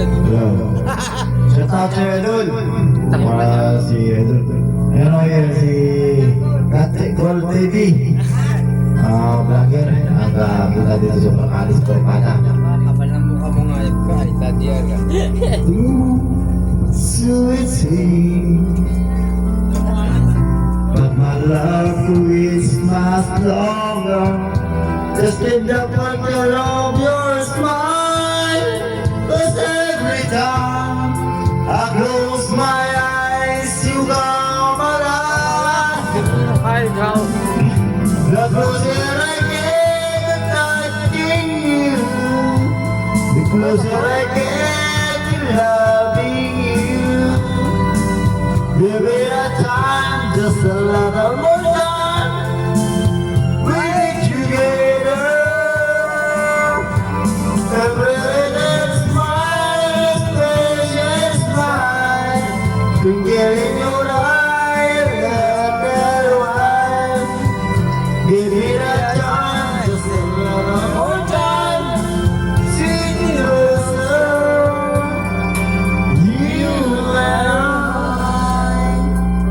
Hello. Shout out to Edul. Si Edul. Ano yan, si Kate Col TV. Vlogger. Kita dito sa Pakalis Corpana. Kapal ng mukha mo nga yun ka. Ay, tadya ka. Sweet, but my love is much longer. Just in the wonder of your smile. 'Cause every time I close my eyes, you come alive. Ay, ikaw. The closer I get to touching you, the closer I get to loving you. Give it a time, just a little more time. We'll be together. Every little smile, precious smile. Twinkle in your eye, that while. Give it a time, just a little more time. See yourself, you and I.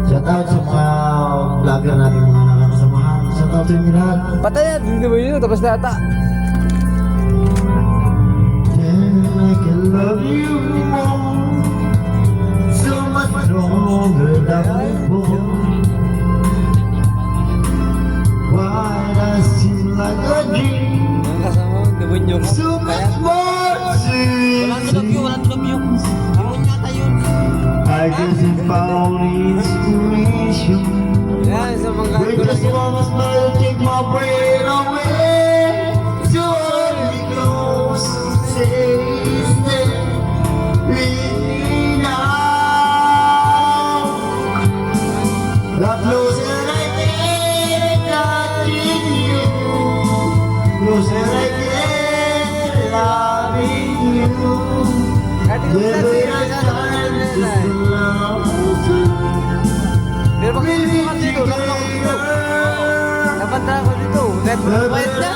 Shout out sa mga vlogger natin, mga nakakasamahan. Shout out sa inyo lahat. Patayan, hindi mo yun. Tapos na ata. Then I can love you more, so much longer than before. Why does it seem like a dream? Ang kasama mo, demonyo mo. So much more to Walang tulog yun. Amon yata yun. I guess it found inspiration. Yan, sa mga When gulas just one smile take my brain away. So hold me close, stay with me now. The closer I get, touching you, closer I get, loving you. Kahit hindi mo Give it sabi, a time, just a love. pero pag hindi mo dito, dapat ako dito. Dapat na ako dito. Kahit mabait na.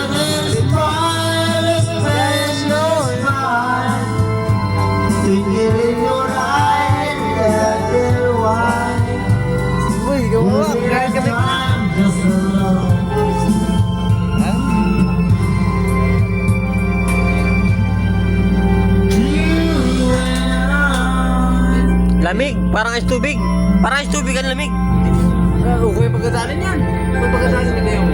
Uy, ikaw mo ba? Kahit kami. Ha? Lamig, parang ice tubig. Parang ice tubig ang lamig. Okay, pagkatanin yan. Pagkatanin na yun.